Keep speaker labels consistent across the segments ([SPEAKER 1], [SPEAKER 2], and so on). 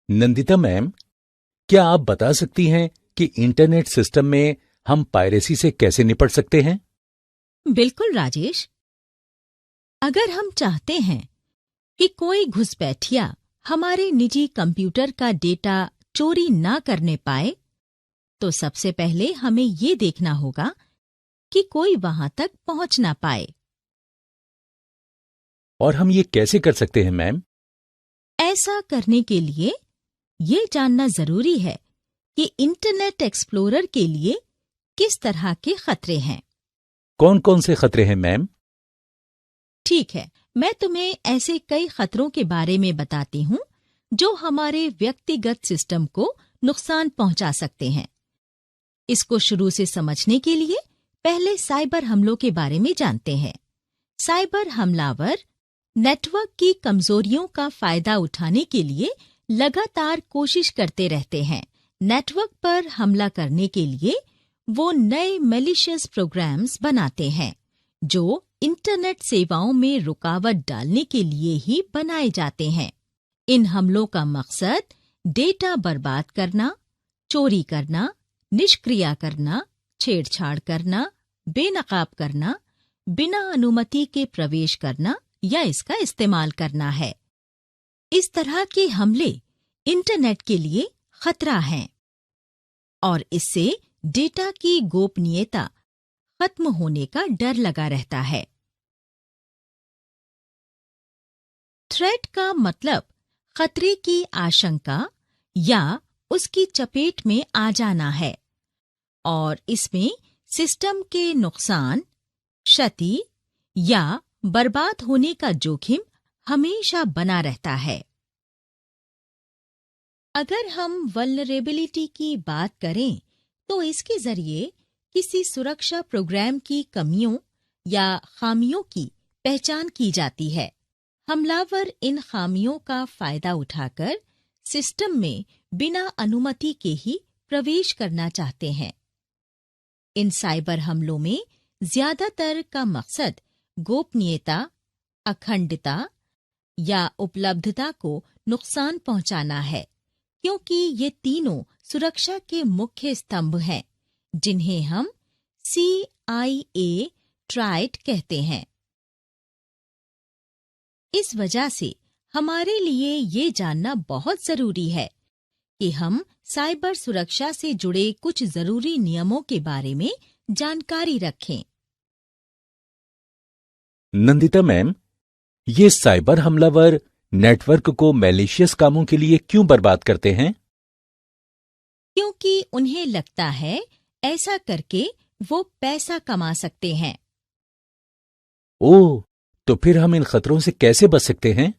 [SPEAKER 1] Nandita ma'am, क्या आप बता सकती हैं कि इंटरनेट सिस्टम में हम पायरेसी से कैसे निपट सकते हैं?
[SPEAKER 2] बिल्कुल राजेश। अगर हम चाहते हैं कि कोई घुसपैठिया हमारे निजी कंप्यूटर का डेटा चोरी ना करने पाए, तो सबसे पहले हमें ये देखना होगा कि कोई वहां तक पहुंच ना पाए।
[SPEAKER 1] और हम ये कैसे कर सकते हैं मैम?
[SPEAKER 2] ऐसा करने के लिए ये जानना जरूरी है कि इंटरनेट एक्सप्लोरर के लिए किस तरह के खतरे हैं।
[SPEAKER 1] कौन कौन से खतरे हैं मैम?
[SPEAKER 2] ठीक है, मैं तुम्हें ऐसे कई खतरों के बारे में बताती हूँ जो हमारे व्यक्तिगत सिस्टम को नुकसान पहुंचा सकते हैं। इसको शुरू से समझने के लिए पहले साइबर हमलों के बारे में जानते हैं। साइबर हमलावर नेटवर्क की कमजोरियों का फायदा उठाने के लिए लगातार कोशिश करते रहते हैं। नेटवर्क पर हमला करने के लिए वो नए मैलिशियस प्रोग्राम्स बनाते हैं जो इंटरनेट सेवाओं में रुकावट डालने के लिए ही बनाए जाते हैं। इन हमलों का मकसद डेटा बर्बाद करना, चोरी करना, निष्क्रिय करना, छेड़छाड़ करना, बेनकाब करना, बिना अनुमति के प्रवेश करना या इसका इस्तेमाल करना है। इस तरह के हमले इंटरनेट के लिए खतरा हैं और इससे डेटा की गोपनीयता खत्म होने का डर लगा रहता है। थ्रेट का मतलब खतरे की आशंका या उसकी चपेट में आ जाना है और इसमें सिस्टम के नुकसान, क्षति या बर्बाद होने का जोखिम हमेशा बना रहता है। अगर हम वल्नरेबिलिटी की बात करें तो इसके जरिए किसी सुरक्षा प्रोग्राम की कमियों या खामियों की पहचान की जाती है। हमलावर इन खामियों का फायदा उठाकर सिस्टम में बिना अनुमति के ही प्रवेश करना चाहते हैं। इन साइबर हमलों में ज्यादातर का मकसद गोपनीयता, अखंडता या उपलब्धता को नुकसान पहुंचाना है, क्योंकि ये तीनों सुरक्षा के मुख्य स्तंभ हैं, जिन्हें हम CIA ट्राइड कहते हैं। इस वजह से हमारे लिए ये जानना बहुत जरूरी है कि हम साइबर सुरक्षा से जुड़े कुछ जरूरी नियमों के बारे में जानकारी रखें।
[SPEAKER 1] नंदिता मैम, ये साइबर हमलावर नेटवर्क को मैलिशियस कामों के लिए क्यों बर्बाद करते हैं?
[SPEAKER 2] क्योंकि उन्हें लगता है ऐसा करके वो पैसा कमा सकते हैं।
[SPEAKER 1] ओह, तो फिर हम इन खतरों से कैसे बच सकते हैं?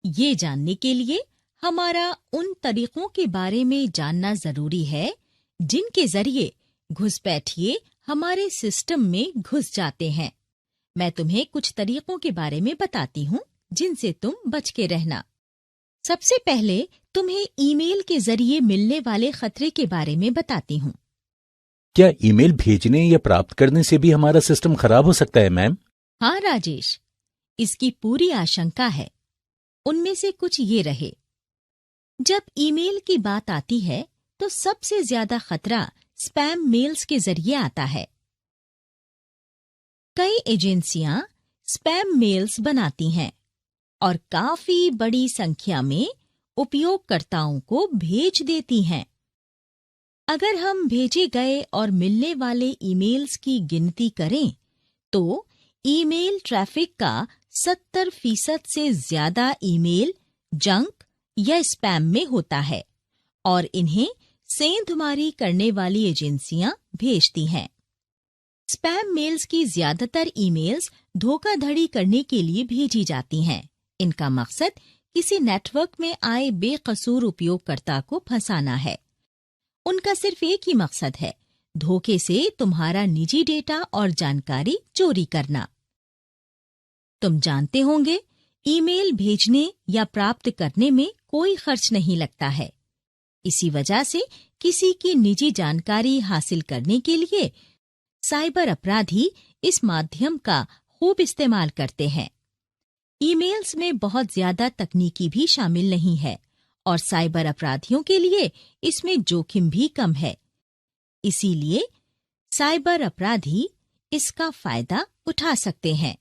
[SPEAKER 2] ये जानने के लिए हमारा उन तरीकों के बारे में जानना जरूरी है जिनके जरिए घुसपैठिए हमारे सिस्टम में घुस जाते हैं। मैं तुम्हें कुछ तरीकों के बारे में बताती हूँ जिनसे तुम बच के रहना। सबसे पहले तुम्हें ईमेल के जरिए मिलने वाले खतरे के बारे में बताती हूँ।
[SPEAKER 1] क्या ईमेल भेजने या प्राप्त करने से भी हमारा सिस्टम खराब हो सकता है मैम?
[SPEAKER 2] हाँ राजेश, इसकी पूरी आशंका है। उनमें से कुछ ये रहे। जब ईमेल की बात आती है तो सबसे ज्यादा खतरा स्पैम मेल्स के जरिए आता है। कई एजेंसियां स्पैम मेल्स बनाती हैं और काफी बड़ी संख्या में उपयोगकर्ताओं को भेज देती हैं। अगर हम भेजे गए और मिलने वाले ईमेल्स की गिनती करें तो ईमेल ट्रैफिक का 70% से ज्यादा ईमेल जंक या स्पैम में होता है और इन्हें सेंधमारी करने वाली एजेंसियां भेजती हैं। स्पैम मेल्स की ज्यादातर ईमेल्स धोखाधड़ी करने के लिए भेजी जाती हैं। इनका मकसद किसी नेटवर्क में आए बेकसूर उपयोगकर्ता को फंसाना है। उनका सिर्फ एक ही मकसद है, धोखे से तुम्हारा निजी डेटा और जानकारी चोरी करना। तुम जानते होंगे, ईमेल भेजने या प्राप्त करने में कोई खर्च नहीं लगता है। इसी वजह से किसी की निजी जानकारी हासिल करने के लिए साइबर अपराधी इस माध्यम का खूब इस्तेमाल करते हैं। ईमेल्स में बहुत ज्यादा तकनीकी भी शामिल नहीं है और साइबर अपराधियों के लिए इसमें जोखिम भी कम है। इसीलिए साइबर अपराधी इसका फायदा उठा सकते हैं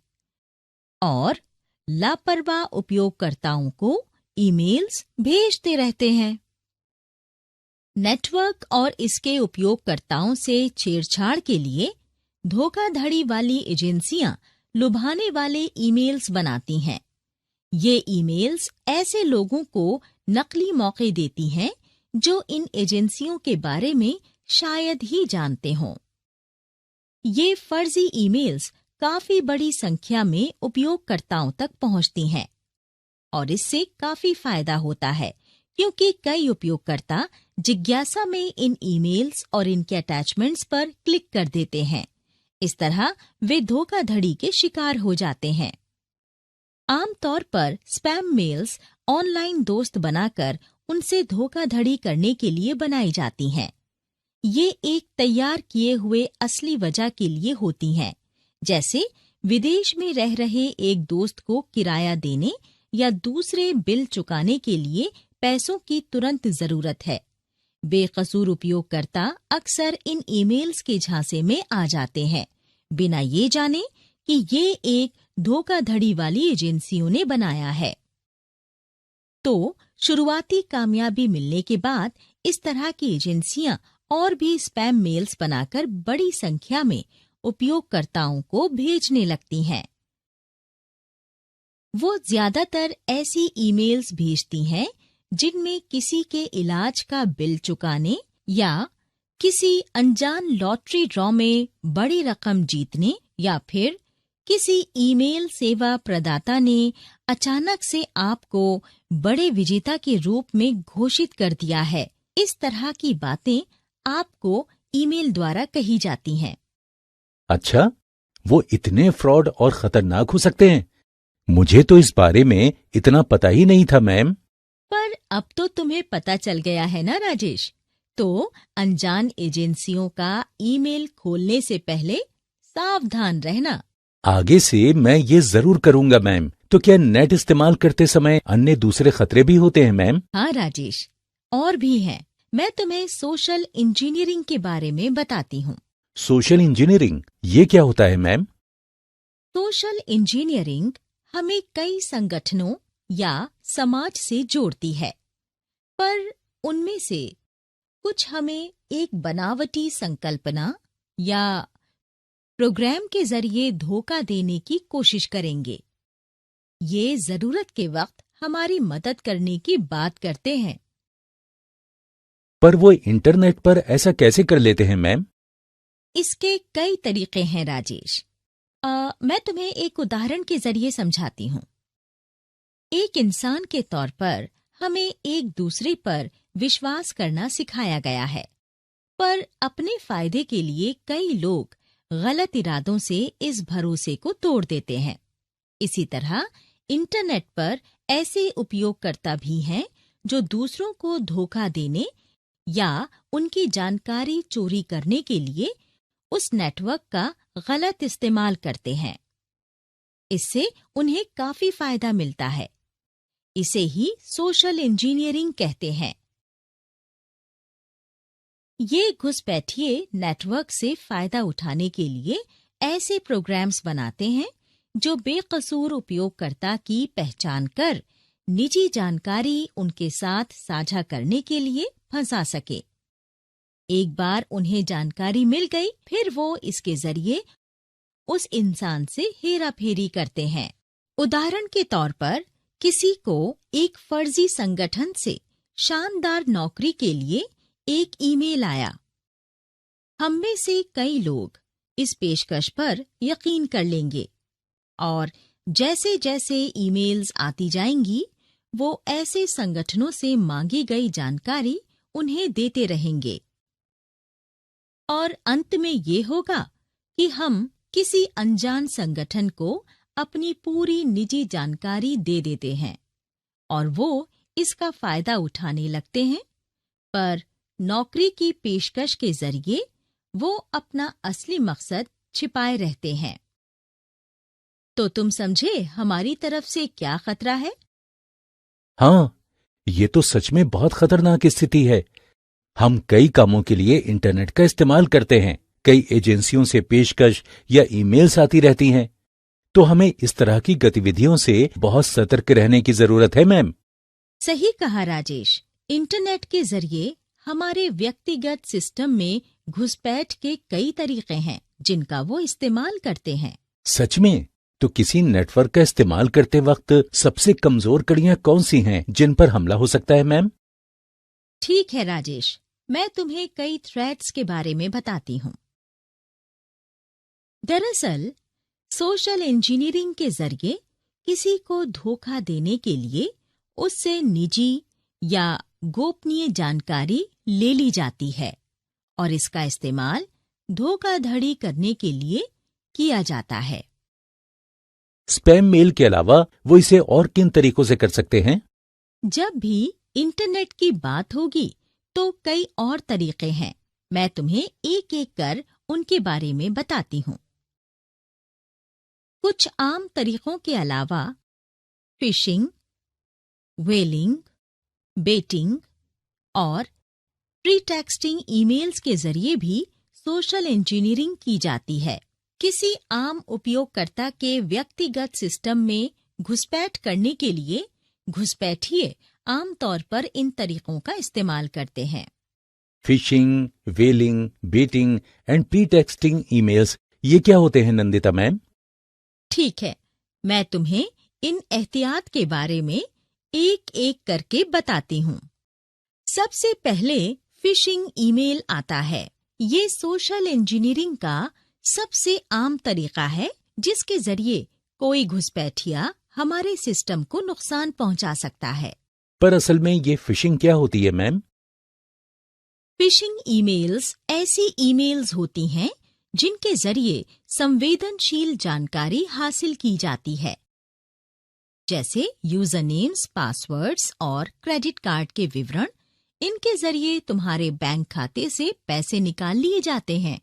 [SPEAKER 2] और लापरवाह उपयोगकर्ताओं को ईमेल्स भेजते रहते हैं। नेटवर्क और इसके उपयोगकर्ताओं से छेड़छाड़ के लिए धोखाधड़ी वाली एजेंसियां लुभाने वाले ईमेल्स बनाती हैं। ये ईमेल्स ऐसे लोगों को नकली मौके देती हैं जो इन एजेंसियों के बारे में शायद ही जानते हों। ये फर्जी ईमेल्स काफी बड़ी संख्या में उपयोगकर्ताओं तक पहुंचती हैं और इससे काफी फायदा होता है क्योंकि कई उपयोगकर्ता जिज्ञासा में इन ईमेल्स और इनके अटैचमेंट्स पर क्लिक कर देते हैं। इस तरह वे धोखाधड़ी के शिकार हो जाते हैं। आमतौर पर स्पैम मेल्स ऑनलाइन दोस्त बनाकर उनसे धोखाधड़ी करने के लिए बनाई जाती हैं। ये एक तैयार किए हुए असली वजह के लिए होती हैं, जैसे विदेश में रह रहे एक दोस्त को किराया देने या दूसरे बिल चुकाने के लिए पैसों की तुरंत जरूरत है। बेकसूर उपयोगकर्ता अक्सर इन ईमेल्स के झांसे में आ जाते हैं, बिना ये जाने कि ये एक धोखाधड़ी वाली एजेंसियों ने बनाया है। तो शुरुआती कामयाबी मिलने के बाद इस तरह की एजेंसियां और भी स्पैम मेल्स बनाकर बड़ी संख्या में उपयोगकर्ताओं को भेजने लगती हैं। वो ज्यादातर ऐसी ईमेल्स भेजती हैं जिनमें किसी के इलाज का बिल चुकाने या किसी अनजान लॉटरी ड्रॉ में बड़ी रकम जीतने या फिर किसी ईमेल सेवा प्रदाता ने अचानक से आपको बड़े विजेता के रूप में घोषित कर दिया है। इस तरह की बातें आपको ईमेल द्वारा कही जाती हैं।
[SPEAKER 1] अच्छा, वो इतने फ्रॉड और खतरनाक हो सकते हैं? मुझे तो इस बारे में इतना पता ही नहीं था मैम।
[SPEAKER 2] पर अब तो तुम्हें पता चल गया है ना राजेश। तो अनजान एजेंसियों का ईमेल खोलने से पहले सावधान रहना।
[SPEAKER 1] आगे से मैं ये जरूर करूंगा मैम। तो क्या नेट इस्तेमाल करते समय अन्य दूसरे खतरे भी होते हैं मैम?
[SPEAKER 2] हाँ राजेश, और भी हैं। मैं तुम्हें सोशल इंजीनियरिंग के बारे में बताती हूँ।
[SPEAKER 1] सोशल इंजीनियरिंग, ये क्या होता है मैम?
[SPEAKER 2] सोशल इंजीनियरिंग हमें कई संगठनों या समाज से जोड़ती है, पर उनमें से कुछ हमें एक बनावटी संकल्पना या प्रोग्राम के जरिए धोखा देने की कोशिश करेंगे। ये जरूरत के वक्त हमारी मदद करने की बात करते हैं।
[SPEAKER 1] पर वो इंटरनेट पर ऐसा कैसे कर लेते हैं मैम?
[SPEAKER 2] इसके कई तरीके हैं राजेश। मैं तुम्हें एक उदाहरण के जरिए समझाती हूँ। एक इंसान के तौर पर हमें एक दूसरे पर विश्वास करना सिखाया गया है, पर अपने फायदे के लिए कई लोग गलत इरादों से इस भरोसे को तोड़ देते हैं। इसी तरह इंटरनेट पर ऐसे उपयोगकर्ता भी हैं जो दूसरों को धोखा देने या उनकी जानकारी चोरी करने के लिए उस नेटवर्क का गलत इस्तेमाल करते हैं। इससे उन्हें काफी फायदा मिलता है। इसे ही सोशल इंजीनियरिंग कहते हैं। ये घुसपैठिए नेटवर्क से फायदा उठाने के लिए ऐसे प्रोग्राम्स बनाते हैं जो बेकसूर उपयोगकर्ता की पहचान कर निजी जानकारी उनके साथ साझा करने के लिए फंसा सके। एक बार उन्हें जानकारी मिल गई, फिर वो इसके जरिए उस इंसान से हेराफेरी करते हैं। उदाहरण के तौर पर किसी को एक फर्जी संगठन से शानदार नौकरी के लिए एक ईमेल आया। हम में से कई लोग इस पेशकश पर यकीन कर लेंगे और जैसे जैसे ईमेल्स आती जाएंगी, वो ऐसे संगठनों से मांगी गई जानकारी उन्हें देते रहेंगे और अंत में ये होगा कि हम किसी अनजान संगठन को अपनी पूरी निजी जानकारी दे देते हैं और वो इसका फायदा उठाने लगते हैं, पर नौकरी की पेशकश के जरिए वो अपना असली मकसद छिपाए रहते हैं। तो तुम समझे हमारी तरफ से क्या खतरा है?
[SPEAKER 1] हाँ, ये तो सच में बहुत खतरनाक स्थिति है। हम कई कामों के लिए इंटरनेट का इस्तेमाल करते हैं, कई एजेंसियों से पेशकश या ईमेल्स आती रहती हैं, तो हमें इस तरह की गतिविधियों से बहुत सतर्क रहने की जरूरत है मैम।
[SPEAKER 2] सही कहा राजेश। इंटरनेट के जरिए हमारे व्यक्तिगत सिस्टम में घुसपैठ के कई तरीके हैं जिनका वो इस्तेमाल करते हैं।
[SPEAKER 1] सच में? तो किसी नेटवर्क का इस्तेमाल करते वक्त सबसे कमजोर कड़ियां कौन सी हैं जिन पर हमला हो सकता है मैम?
[SPEAKER 2] ठीक है राजेश, मैं तुम्हें कई थ्रेट्स के बारे में बताती हूँ। दरअसल सोशल इंजीनियरिंग के जरिए किसी को धोखा देने के लिए उससे निजी या गोपनीय जानकारी ले ली जाती है और इसका इस्तेमाल धोखाधड़ी करने के लिए किया जाता है।
[SPEAKER 1] स्पैम मेल के अलावा वो इसे और किन तरीकों से कर सकते हैं?
[SPEAKER 2] जब भी इंटरनेट की बात होगी तो कई और तरीके हैं। मैं तुम्हें एक एक कर उनके बारे में बताती हूँ। कुछ आम तरीकों के अलावा फिशिंग, व्हेलिंग, बेटिंग और प्रीटेक्स्टिंग ईमेल्स के जरिए भी सोशल इंजीनियरिंग की जाती है। किसी आम उपयोगकर्ता के व्यक्तिगत सिस्टम में घुसपैठ करने के लिए घुसपैठिए आमतौर पर इन तरीकों का इस्तेमाल करते हैं।
[SPEAKER 1] Phishing, whaling, baiting and pretexting emails, ये क्या होते हैं नंदिता मैम?
[SPEAKER 2] ठीक है, मैं तुम्हें इन एहतियात के बारे में एक एक करके बताती हूँ। सबसे पहले फिशिंग ईमेल आता है। ये सोशल इंजीनियरिंग का सबसे आम तरीका है जिसके जरिए कोई घुसपैठिया हमारे सिस्टम को नुकसान पहुंचा सकता है।
[SPEAKER 1] पर असल में ये फिशिंग क्या होती है मैम?
[SPEAKER 2] फिशिंग ईमेल्स ऐसी ईमेल्स होती हैं जिनके जरिए संवेदनशील जानकारी हासिल की जाती है, जैसे यूजर नेम्स, पासवर्ड्स और क्रेडिट कार्ड के विवरण। इनके जरिए तुम्हारे बैंक खाते से पैसे निकाल लिए जाते हैं।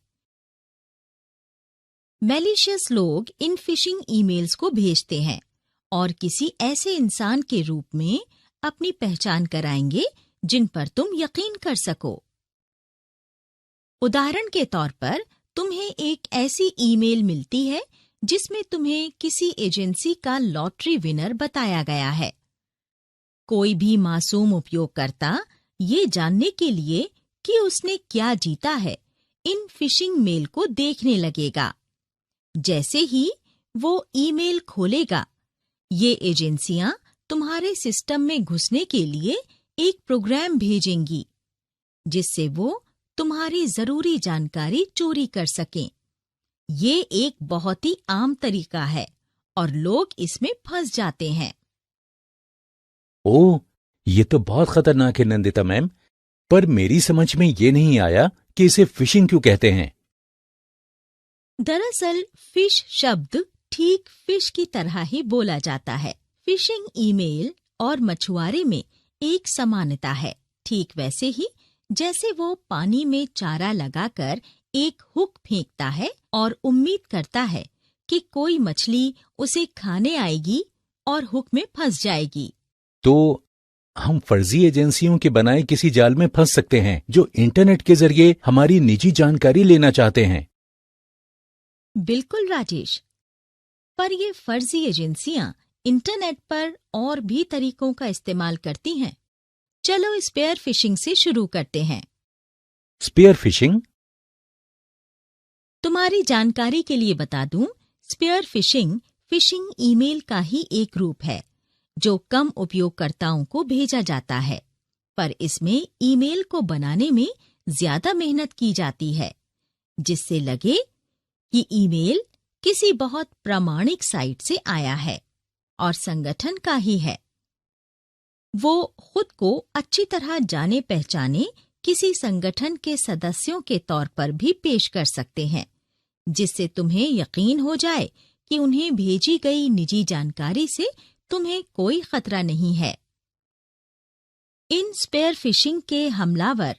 [SPEAKER 2] मैलिशियस लोग इन फिशिंग ईमेल्स को भेजते हैं और किसी ऐसे इंसान के रूप में अपनी पहचान कराएंगे जिन पर तुम यकीन कर सको। उदाहरण के तौर पर तुम्हें एक ऐसी ईमेल मिलती है जिसमें तुम्हें किसी एजेंसी का लॉटरी विनर बताया गया है। कोई भी मासूम उपयोगकर्ता ये जानने के लिए कि उसने क्या जीता है, इन फिशिंग मेल को देखने लगेगा। जैसे ही वो ईमेल खोलेगा, ये एजेंसियां तुम्हारे सिस्टम में घुसने के लिए एक प्रोग्राम भेजेंगी जिससे वो तुम्हारी जरूरी जानकारी चोरी कर सकें। ये एक बहुत ही आम तरीका है और लोग इसमें फंस जाते हैं।
[SPEAKER 1] ओह, ये तो बहुत खतरनाक है नंदिता मैम। पर मेरी समझ में ये नहीं आया कि इसे फिशिंग क्यों कहते हैं।
[SPEAKER 2] दरअसल फिश शब्द ठीक फिश की तरह ही बोला जाता है। फिशिंग ईमेल और मछुआरे में एक समानता है, ठीक वैसे ही जैसे वो पानी में चारा लगाकर एक हुक फेंकता है और उम्मीद करता है कि कोई मछली उसे खाने आएगी और हुक में फंस जाएगी।
[SPEAKER 1] तो हम फर्जी एजेंसियों के बनाए किसी जाल में फंस सकते हैं जो इंटरनेट के जरिए हमारी निजी जानकारी लेना चाहते हैं।
[SPEAKER 2] बिल्कुल राजेश, पर ये फर्जी एजेंसियां इंटरनेट पर और भी तरीकों का इस्तेमाल करती हैं। चलो स्पेयर फिशिंग से शुरू करते हैं।
[SPEAKER 1] Spear phishing?
[SPEAKER 2] तुम्हारी जानकारी के लिए बता दूं, स्पेयर फिशिंग फिशिंग ईमेल का ही एक रूप है जो कम उपयोगकर्ताओं को भेजा जाता है, पर इसमें ईमेल को बनाने में ज्यादा मेहनत की जाती है जिससे लगे कि ईमेल किसी बहुत प्रामाणिक साइट से आया है और संगठन का ही है। वो खुद को अच्छी तरह जाने पहचाने किसी संगठन के सदस्यों के तौर पर भी पेश कर सकते हैं, जिससे तुम्हें यकीन हो जाए कि उन्हें भेजी गई निजी जानकारी से तुम्हें कोई खतरा नहीं है। इन स्पेयर फिशिंग के हमलावर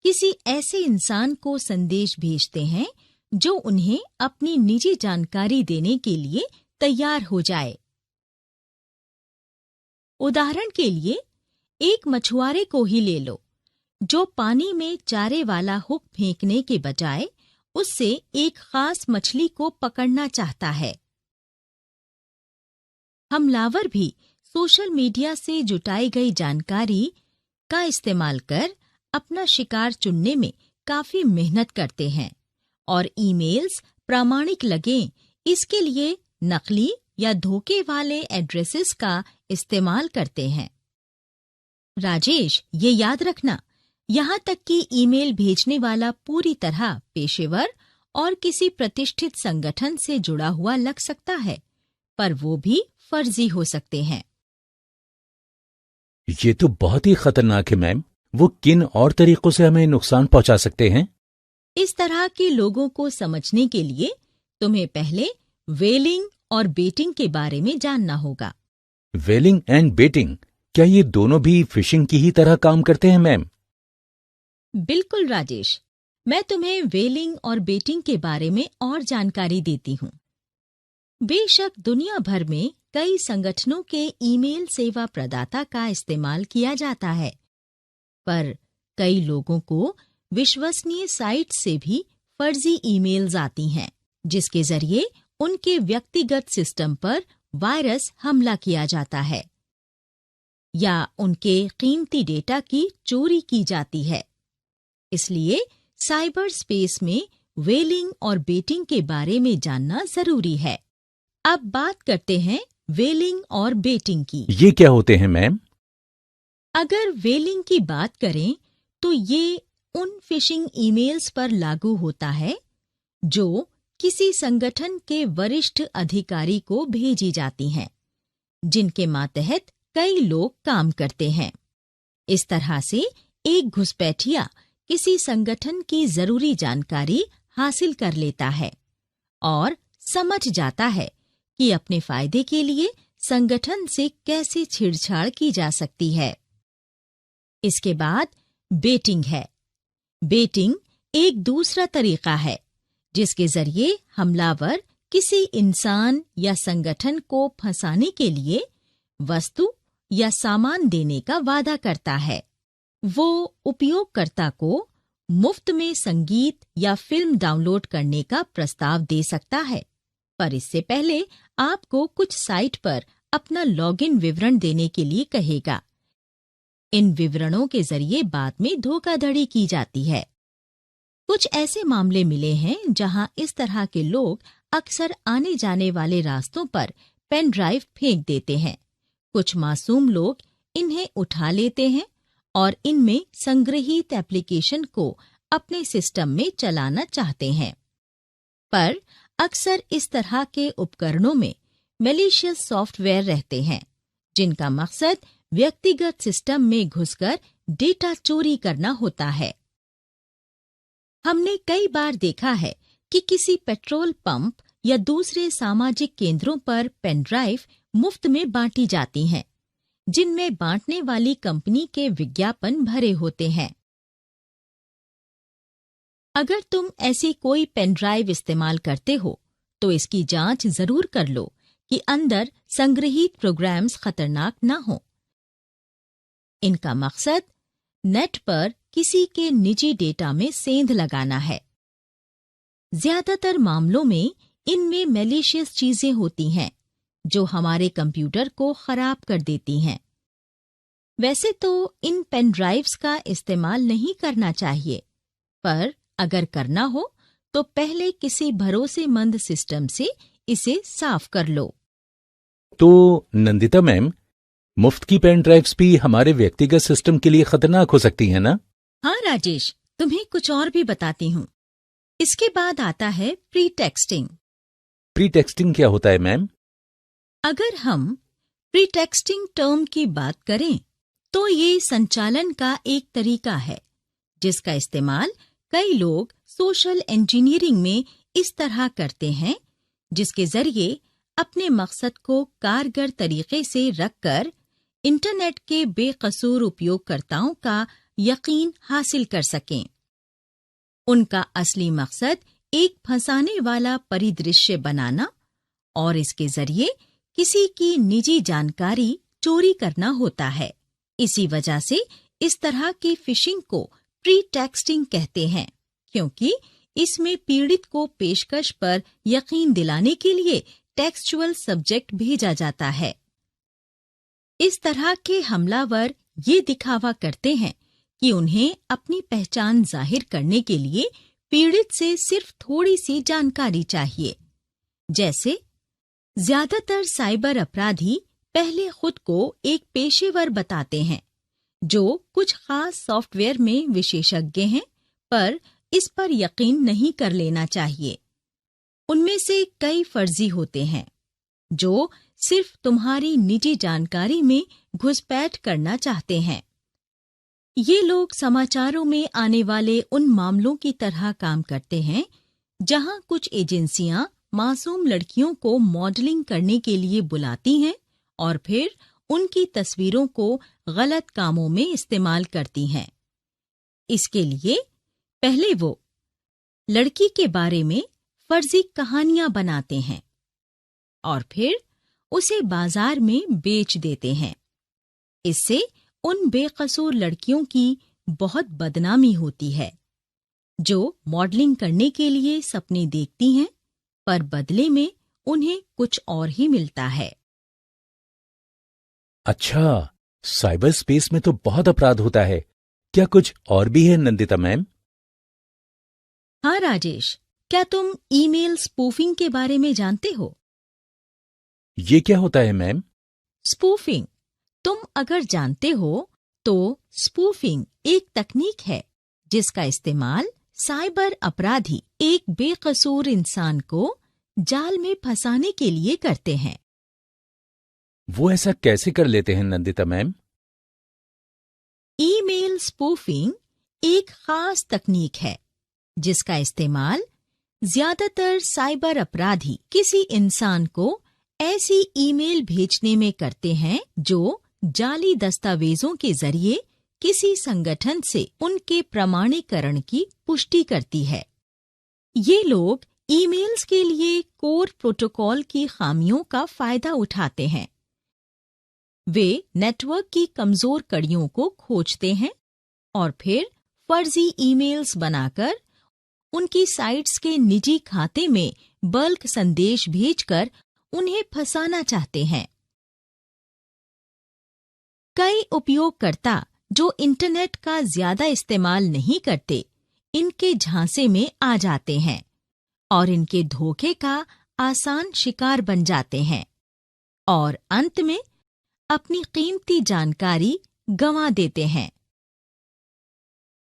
[SPEAKER 2] किसी ऐसे इंसान को संदेश भेजते हैं जो उन्हें अपनी निजी जानकारी देने के लिए तैयार हो जाए। उदाहरण के लिए, एक मछुआरे को ही ले लो, जो पानी में चारे वाला हुक फेंकने के बजाय उससे एक खास मछली को पकड़ना चाहता है। हमलावर भी सोशल मीडिया से जुटाई गई जानकारी का इस्तेमाल कर अपना शिकार चुनने में काफी मेहनत करते हैं और ईमेल्स प्रामाणिक लगें इसके लिए नकली या धोखे वाले एड्रेसेस का इस्तेमाल करते हैं। राजेश, ये याद रखना, यहाँ तक कि ईमेल भेजने वाला पूरी तरह पेशेवर और किसी प्रतिष्ठित संगठन से जुड़ा हुआ लग सकता है, पर वो भी फर्जी हो सकते हैं।
[SPEAKER 1] ये तो बहुत ही खतरनाक है मैम। वो किन और तरीकों से हमें नुकसान पहुंचा सकते हैं?
[SPEAKER 2] इस तरह के लोगों को समझने के लिए तुम्हें पहले वेलिंग और बेटिंग के बारे में जानना होगा।
[SPEAKER 1] वेलिंग एंड बेटिंग, क्या ये दोनों भी फिशिंग की ही तरह काम करते हैं मैम?
[SPEAKER 2] बिल्कुल राजेश, मैं तुम्हें वेलिंग और बेटिंग के बारे में और जानकारी देती हूँ। बेशक दुनिया भर में कई संगठनों के ईमेल सेवा प्रदाता का इस्तेमाल किया जाता है, पर कई लोगों को विश्वसनीय साइट से भी फर्जी ईमेल्स आती हैं, जिसके जरिए उनके व्यक्तिगत सिस्टम पर वायरस हमला किया जाता है या उनके कीमती डेटा की चोरी की जाती है। इसलिए साइबर स्पेस में वेलिंग और बेटिंग के बारे में जानना जरूरी है। अब बात करते हैं वेलिंग और बेटिंग की।
[SPEAKER 1] ये क्या होते हैं मैम?
[SPEAKER 2] अगर वेलिंग की बात करें तो ये उन फिशिंग ईमेल्स पर लागू होता है जो किसी संगठन के वरिष्ठ अधिकारी को भेजी जाती हैं, जिनके मातहत कई लोग काम करते हैं। इस तरह से एक घुसपैठिया किसी संगठन की जरूरी जानकारी हासिल कर लेता है और समझ जाता है कि अपने फायदे के लिए संगठन से कैसे छेड़छाड़ की जा सकती है। इसके बाद बेटिंग है। बेटिंग एक दूसरा तरीका है जिसके जरिए हमलावर किसी इंसान या संगठन को फंसाने के लिए वस्तु या सामान देने का वादा करता है। वो उपयोगकर्ता को मुफ्त में संगीत या फिल्म डाउनलोड करने का प्रस्ताव दे सकता है, पर इससे पहले आपको कुछ साइट पर अपना लॉगिन विवरण देने के लिए कहेगा। इन विवरणों के जरिए बाद में धोखाधड़ी की जाती है। कुछ ऐसे मामले मिले हैं जहां इस तरह के लोग अक्सर आने जाने वाले रास्तों पर पेन ड्राइव फेंक देते हैं। कुछ मासूम लोग इन्हें उठा लेते हैं और इनमें संग्रहीत एप्लीकेशन को अपने सिस्टम में चलाना चाहते हैं। पर अक्सर इस तरह के उपकरणों में मैलिशियस सॉफ्टवेयर रहते हैं, जिनका मकसद व्यक्तिगत सिस्टम में घुसकर डेटा चोरी करना होता है। हमने कई बार देखा है कि किसी पेट्रोल पंप या दूसरे सामाजिक केंद्रों पर पेन ड्राइव मुफ्त में बांटी जाती हैं, जिनमें बांटने वाली कंपनी के विज्ञापन भरे होते हैं। अगर तुम ऐसी कोई पेन ड्राइव इस्तेमाल करते हो तो इसकी जांच जरूर कर लो कि अंदर संग्रहीत प्रोग्राम्स खतरनाक न हो। इनका मकसद नेट पर किसी के निजी डेटा में सेंध लगाना है। ज्यादातर मामलों में इनमें मैलिशियस चीजें होती हैं जो हमारे कंप्यूटर को खराब कर देती हैं। वैसे तो इन पेन ड्राइव्स का इस्तेमाल नहीं करना चाहिए, पर अगर करना हो तो पहले किसी भरोसेमंद सिस्टम से इसे साफ कर लो।
[SPEAKER 1] तो नंदिता मैम, मुफ्त की पेन ड्राइव्स भी हमारे व्यक्तिगत सिस्टम के लिए खतरनाक हो सकती है ना?
[SPEAKER 2] हाँ राजेश, तुम्हें कुछ और भी बताती हूँ। इसके बाद आता है प्री टेक्सटिंग।
[SPEAKER 1] प्री टेक्सटिंग क्या होता है मैम?
[SPEAKER 2] अगर हम प्री टेक्सटिंग टर्म की बात करें तो ये संचालन का एक तरीका है जिसका इस्तेमाल कई लोग सोशल इंजीनियरिंग में इस तरह करते हैं, जिसके जरिए अपने मकसद को कारगर तरीके से रखकर इंटरनेट के बेकसूर उपयोगकर्ताओं का यकीन हासिल कर सकें। उनका असली मकसद एक फंसाने वाला परिदृश्य बनाना और इसके जरिए किसी की निजी जानकारी चोरी करना होता है। इसी वजह से इस तरह की फिशिंग को प्री-टेक्स्टिंग कहते हैं, क्योंकि इसमें पीड़ित को पेशकश पर यकीन दिलाने के लिए टेक्सचुअल सब्जेक्ट भेजा जाता है। इस तरह के हमलावर ये दिखावा करते हैं कि उन्हें अपनी पहचान जाहिर करने के लिए पीड़ित से सिर्फ थोड़ी सी जानकारी चाहिए। जैसे ज्यादातर साइबर अपराधी पहले खुद को एक पेशेवर बताते हैं जो कुछ खास सॉफ्टवेयर में विशेषज्ञ हैं, पर इस पर यकीन नहीं कर लेना चाहिए। उनमें से कई फर्जी होते हैं जो सिर्फ तुम्हारी निजी जानकारी में घुसपैठ करना चाहते हैं। ये लोग समाचारों में आने वाले उन मामलों की तरह काम करते हैं जहां कुछ एजेंसियां मासूम लड़कियों को मॉडलिंग करने के लिए बुलाती हैं और फिर उनकी तस्वीरों को गलत कामों में इस्तेमाल करती हैं। इसके लिए पहले वो लड़की के बारे में फर्जी कहानियां बनाते हैं और फिर उसे बाजार में बेच देते हैं। इससे उन बेकसूर लड़कियों की बहुत बदनामी होती है जो मॉडलिंग करने के लिए सपने देखती हैं, पर बदले में उन्हें कुछ और ही मिलता है।
[SPEAKER 1] अच्छा, साइबर स्पेस में तो बहुत अपराध होता है। क्या कुछ और भी है नंदिता मैम?
[SPEAKER 2] हाँ राजेश, क्या तुम ईमेल स्पूफिंग के बारे में जानते हो?
[SPEAKER 1] ये क्या होता है मैम?
[SPEAKER 2] स्पूफिंग, तुम अगर जानते हो तो स्पूफिंग एक तकनीक है जिसका इस्तेमाल साइबर अपराधी एक बेकसूर इंसान को जाल में फंसाने के लिए करते हैं।
[SPEAKER 1] वो ऐसा कैसे कर लेते हैं नंदिता मैम?
[SPEAKER 2] ईमेल स्पूफिंग एक खास तकनीक है जिसका इस्तेमाल ज्यादातर साइबर अपराधी किसी इंसान को ऐसी ईमेल भेजने में करते हैं जो जाली दस्तावेजों के जरिए किसी संगठन से उनके प्रमाणीकरण की पुष्टि करती है। ये लोग ईमेल्स के लिए कोर प्रोटोकॉल की खामियों का फायदा उठाते हैं। वे नेटवर्क की कमजोर कड़ियों को खोजते हैं और फिर फर्जी ईमेल्स बनाकर उनकी साइट्स के निजी खाते में बल्क संदेश भेजकर उन्हें फंसाना चाहते हैं। कई उपयोगकर्ता जो इंटरनेट का ज्यादा इस्तेमाल नहीं करते, इनके झांसे में आ जाते हैं और इनके धोखे का आसान शिकार बन जाते हैं और अंत में अपनी कीमती जानकारी गंवा देते हैं।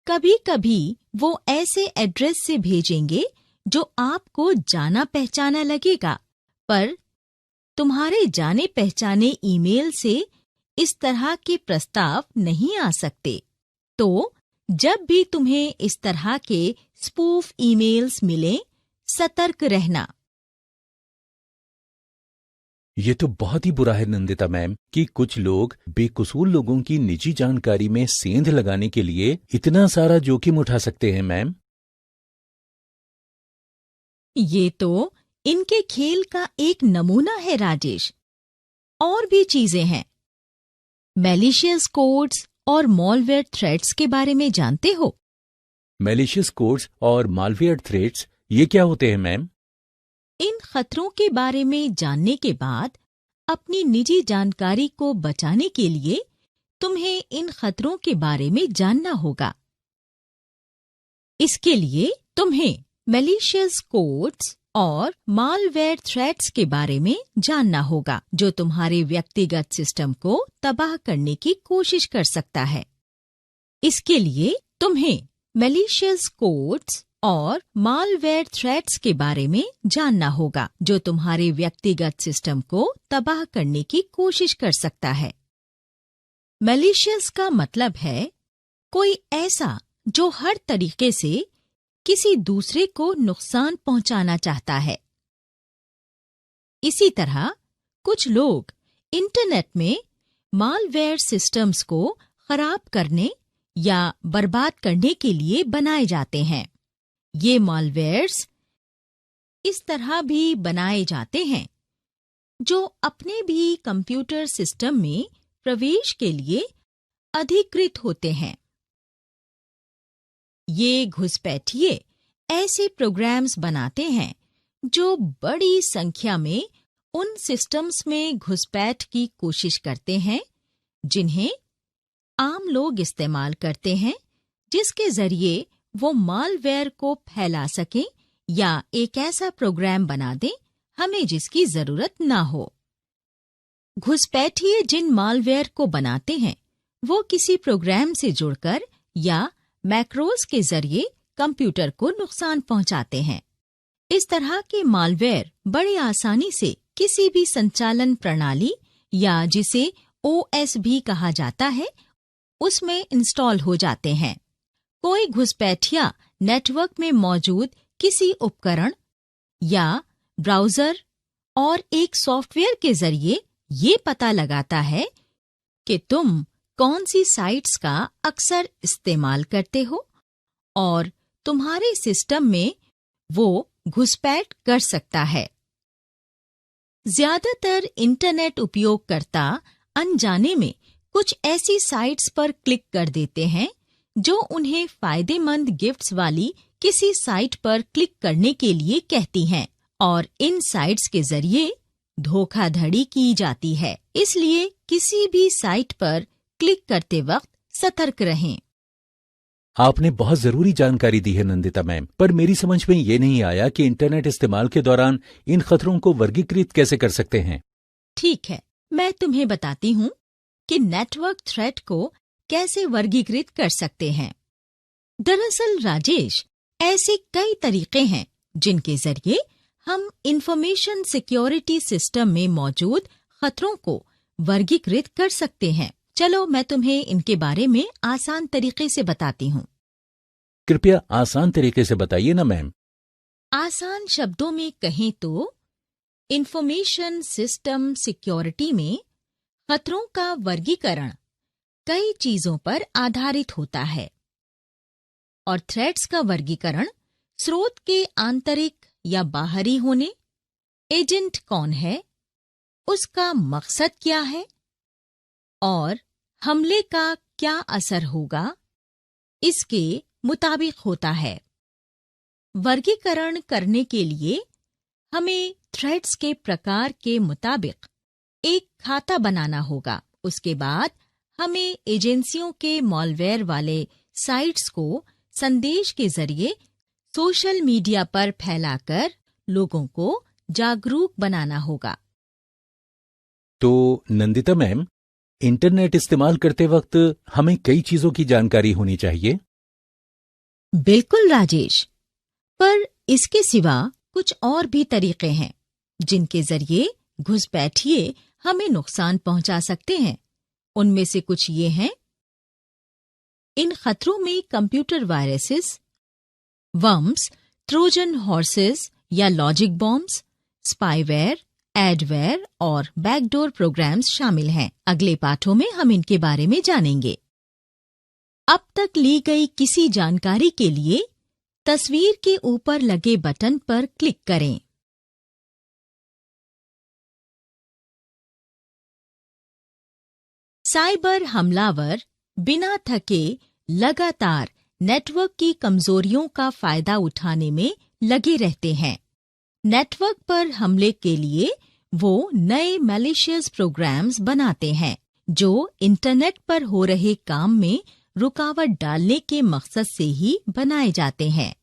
[SPEAKER 2] कभी-कभी वो ऐसे एड्रेस से भेजेंगे जो आपको जाना पहचाना लगेगा, पर तुम्हारे जाने पहचाने ईमेल से इस तरह के प्रस्ताव नहीं आ सकते। तो जब भी तुम्हें इस तरह के स्पूफ ईमेल्स मिलें, सतर्क रहना।
[SPEAKER 1] ये तो बहुत ही बुरा है नंदिता मैम कि कुछ लोग बेकसूर लोगों की निजी जानकारी में सेंध लगाने के लिए इतना सारा जोखिम उठा सकते हैं मैम।
[SPEAKER 2] ये तो इनके खेल का एक नमूना है राजेश। और भी चीजें हैं। मैलिशियस कोड्स और मॉलवेयर थ्रेट्स के बारे में जानते हो?
[SPEAKER 1] मैलिशियस कोड्स और मालवेयर थ्रेट्स ये क्या होते हैं मैम?
[SPEAKER 2] इन खतरों के बारे में जानने के बाद अपनी निजी जानकारी को बचाने के लिए तुम्हें इन खतरों के बारे में जानना होगा। इसके लिए तुम्हें मैलिशियस कोड्स और मालवेयर थ्रेट्स के बारे में जानना होगा जो तुम्हारे व्यक्तिगत सिस्टम को तबाह करने की कोशिश कर सकता है। इसके लिए तुम्हें मैलिशियस कोड्स और मालवेयर थ्रेट्स के बारे में जानना होगा जो तुम्हारे व्यक्तिगत सिस्टम को तबाह करने की कोशिश कर सकता है। मैलिशियस का मतलब है कोई ऐसा जो हर तरीके से किसी दूसरे को नुकसान पहुंचाना चाहता है। इसी तरह कुछ लोग इंटरनेट में मालवेयर सिस्टम्स को खराब करने या बर्बाद करने के लिए बनाए जाते हैं। ये मालवेयर्स इस तरह भी बनाए जाते हैं जो अपने भी कंप्यूटर सिस्टम में प्रवेश के लिए अधिकृत होते हैं। ये घुसपैठिए ऐसे प्रोग्राम्स बनाते हैं जो बड़ी संख्या में उन सिस्टम्स में घुसपैठ की कोशिश करते हैं जिन्हें आम लोग इस्तेमाल करते हैं, जिसके जरिए वो मालवेयर को फैला सकें या एक ऐसा प्रोग्राम बना दें हमें जिसकी जरूरत ना हो। घुसपैठिए जिन मालवेयर को बनाते हैं वो किसी प्रोग्राम से जुड़कर या मैक्रोस के जरिए कंप्यूटर को नुकसान पहुंचाते हैं। इस तरह के मालवेयर बड़ी आसानी से किसी भी संचालन प्रणाली या जिसे ओएस भी कहा जाता है उसमें इंस्टॉल हो जाते हैं। कोई घुसपैठिया नेटवर्क में मौजूद किसी उपकरण या ब्राउजर और एक सॉफ्टवेयर के जरिए ये पता लगाता है कि तुम कौन सी साइट्स का अक्सर इस्तेमाल करते हो और तुम्हारे सिस्टम में वो घुसपैठ कर सकता है। ज्यादातर इंटरनेट उपयोगकर्ता अनजाने में कुछ ऐसी साइट्स पर क्लिक कर देते हैं जो उन्हें फायदेमंद गिफ्ट्स वाली किसी साइट पर क्लिक करने के लिए कहती हैं और इन साइट्स के जरिए धोखाधड़ी की जाती है। इसलिए किसी भी साइट पर क्लिक करते वक्त सतर्क रहें।
[SPEAKER 1] आपने बहुत जरूरी जानकारी दी है नंदिता मैम, पर मेरी समझ में ये नहीं आया कि इंटरनेट इस्तेमाल के दौरान इन खतरों को वर्गीकृत कैसे कर सकते हैं।
[SPEAKER 2] ठीक है, मैं तुम्हें बताती हूँ कि नेटवर्क थ्रेट को कैसे वर्गीकृत कर सकते हैं। दरअसल राजेश, ऐसे कई तरीके हैं जिनके जरिए हम इंफॉर्मेशन सिक्योरिटी सिस्टम में मौजूद खतरों को वर्गीकृत कर सकते हैं। चलो मैं तुम्हें इनके बारे में आसान तरीके से बताती हूँ।
[SPEAKER 1] कृपया आसान तरीके से बताइए ना मैम।
[SPEAKER 2] आसान शब्दों में कहें तो इंफॉर्मेशन सिस्टम सिक्योरिटी में खतरों का वर्गीकरण कई चीजों पर आधारित होता है और थ्रेट्स का वर्गीकरण स्रोत के आंतरिक या बाहरी होने, एजेंट कौन है, उसका मकसद क्या है और हमले का क्या असर होगा, इसके मुताबिक होता है। वर्गीकरण करने के लिए हमें थ्रेट्स के प्रकार के मुताबिक एक खाता बनाना होगा। उसके बाद हमें एजेंसियों के मॉलवेयर वाले साइट्स को संदेश के जरिए सोशल मीडिया पर फैलाकर लोगों को जागरूक बनाना होगा।
[SPEAKER 1] तो नंदिता मैम, इंटरनेट इस्तेमाल करते वक्त हमें कई चीजों की जानकारी होनी चाहिए।
[SPEAKER 2] बिल्कुल राजेश, पर इसके सिवा कुछ और भी तरीके हैं जिनके जरिए घुसपैठिए हमें नुकसान पहुंचा सकते हैं। उनमें से कुछ ये हैं। इन खतरों में computer viruses, worms, Trojan horses या लॉजिक बॉम्ब्स, स्पाईवेयर, एडवेयर और बैकडोर प्रोग्राम्स शामिल हैं। अगले पाठों में हम इनके बारे में जानेंगे। अब तक ली गई किसी जानकारी के लिए तस्वीर के ऊपर लगे बटन पर क्लिक करें। साइबर हमलावर बिना थके लगातार नेटवर्क की कमजोरियों का फायदा उठाने में लगे रहते हैं। नेटवर्क पर हमले के लिए वो नए मैलिशियस प्रोग्राम्स बनाते हैं जो इंटरनेट पर हो रहे काम में रुकावट डालने के मकसद से ही बनाए जाते हैं।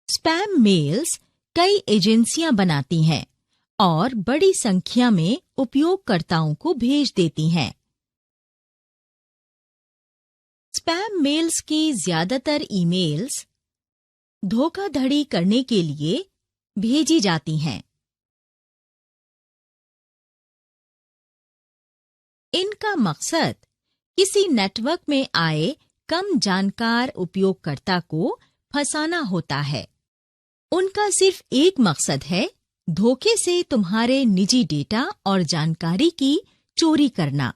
[SPEAKER 2] स्पैम मेल्स कई एजेंसियां बनाती हैं और बड़ी संख्या में उपयोगकर्ताओं को भेज देती हैं। स्पैम मेल्स की ज्यादातर ईमेल्स धोखाधड़ी करने के लिए भेजी जाती हैं। इनका मकसद किसी नेटवर्क में आए कम जानकार उपयोगकर्ता को फंसाना होता है। उनका सिर्फ एक मकसद है, धोखे से तुम्हारे निजी डेटा और जानकारी की चोरी करना।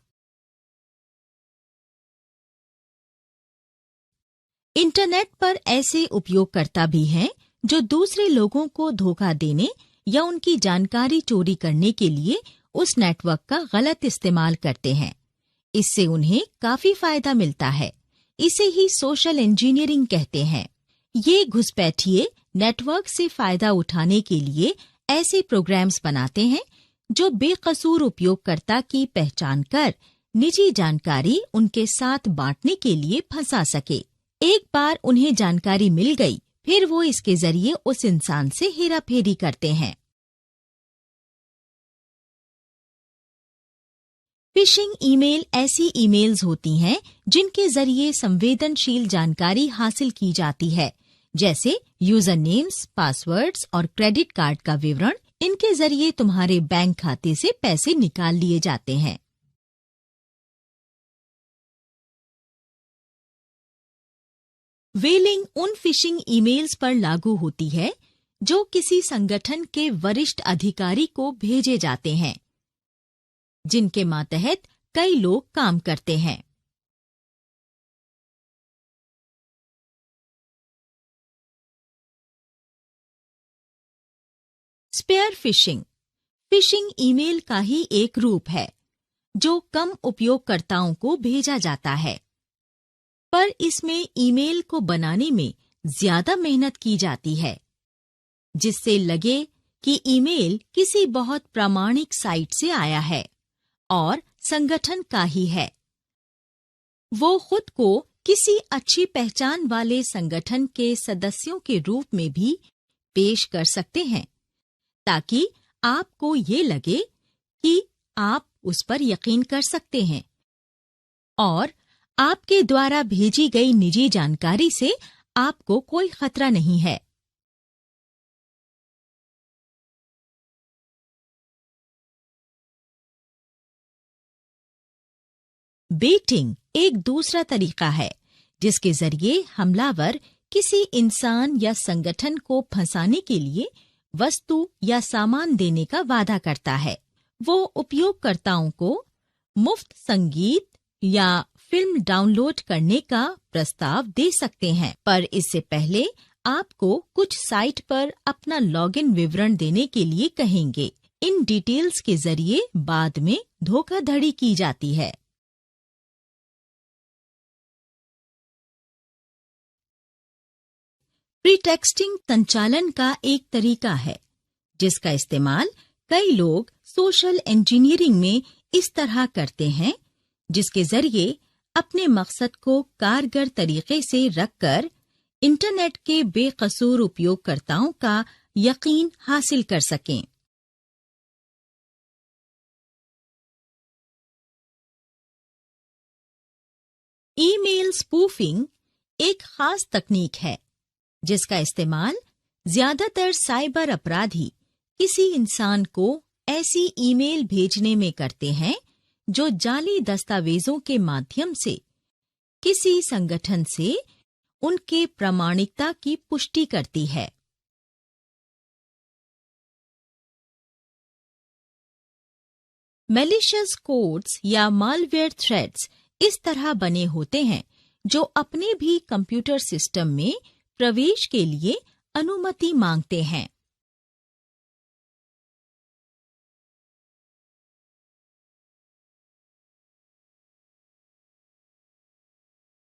[SPEAKER 2] इंटरनेट पर ऐसे उपयोगकर्ता भी हैं जो दूसरे लोगों को धोखा देने या उनकी जानकारी चोरी करने के लिए उस नेटवर्क का गलत इस्तेमाल करते हैं। इससे उन्हें काफी फायदा मिलता है। इसे ही सोशल इंजीनियरिंग कहते हैं। ये घुसपैठिए नेटवर्क से फायदा उठाने के लिए ऐसे प्रोग्राम्स बनाते हैं जो बेकसूर उपयोगकर्ता की पहचान कर निजी जानकारी उनके साथ बांटने के लिए फंसा सके। एक बार उन्हें जानकारी मिल गई, फिर वो इसके जरिए उस इंसान से हेराफेरी करते हैं। फिशिंग ईमेल ऐसी ईमेल्स होती हैं जिनके जरिए संवेदनशील जानकारी हासिल की जाती है, जैसे यूजर नेम्स, पासवर्ड्स और क्रेडिट कार्ड का विवरण। इनके जरिए तुम्हारे बैंक खाते से पैसे निकाल लिए जाते हैं। वेलिंग उन फिशिंग ईमेल्स पर लागू होती है जो किसी संगठन के वरिष्ठ अधिकारी को भेजे जाते हैं, जिनके मातहत कई लोग काम करते हैं। स्पेयर फिशिंग फिशिंग ईमेल का ही एक रूप है जो कम उपयोगकर्ताओं को भेजा जाता है, पर इसमें ईमेल को बनाने में ज्यादा मेहनत की जाती है, जिससे लगे कि ईमेल किसी बहुत प्रामाणिक साइट से आया है और संगठन का ही है। वो खुद को किसी अच्छी पहचान वाले संगठन के सदस्यों के रूप में भी पेश कर सकते हैं, ताकि आपको ये लगे कि आप उस पर यकीन कर सकते हैं और आपके द्वारा भेजी गई निजी जानकारी से आपको कोई खतरा नहीं है। बेटिंग एक दूसरा तरीका है जिसके जरिए हमलावर किसी इंसान या संगठन को फंसाने के लिए वस्तु या सामान देने का वादा करता है। वो उपयोगकर्ताओं को मुफ्त संगीत या फिल्म डाउनलोड करने का प्रस्ताव दे सकते हैं, पर इससे पहले आपको कुछ साइट पर अपना लॉगिन विवरण देने के लिए कहेंगे। इन डिटेल्स के जरिए बाद में धोखाधड़ी की जाती है। प्रीटेक्स्टिंग संचालन का एक तरीका है जिसका इस्तेमाल कई लोग सोशल इंजीनियरिंग में इस तरह करते हैं, जिसके जरिए अपने मकसद को कारगर तरीके से रखकर इंटरनेट के बेकसूर उपयोगकर्ताओं का यकीन हासिल कर सकें। ईमेल स्पूफिंग एक खास तकनीक है जिसका इस्तेमाल ज्यादातर साइबर अपराधी किसी इंसान को ऐसी ईमेल भेजने में करते हैं जो जाली दस्तावेजों के माध्यम से किसी संगठन से उनके प्रामाणिकता की पुष्टि करती है। मैलिशियस कोड्स या मालवेयर थ्रेड्स इस तरह बने होते हैं जो अपने भी कंप्यूटर सिस्टम में प्रवेश के लिए अनुमति मांगते हैं।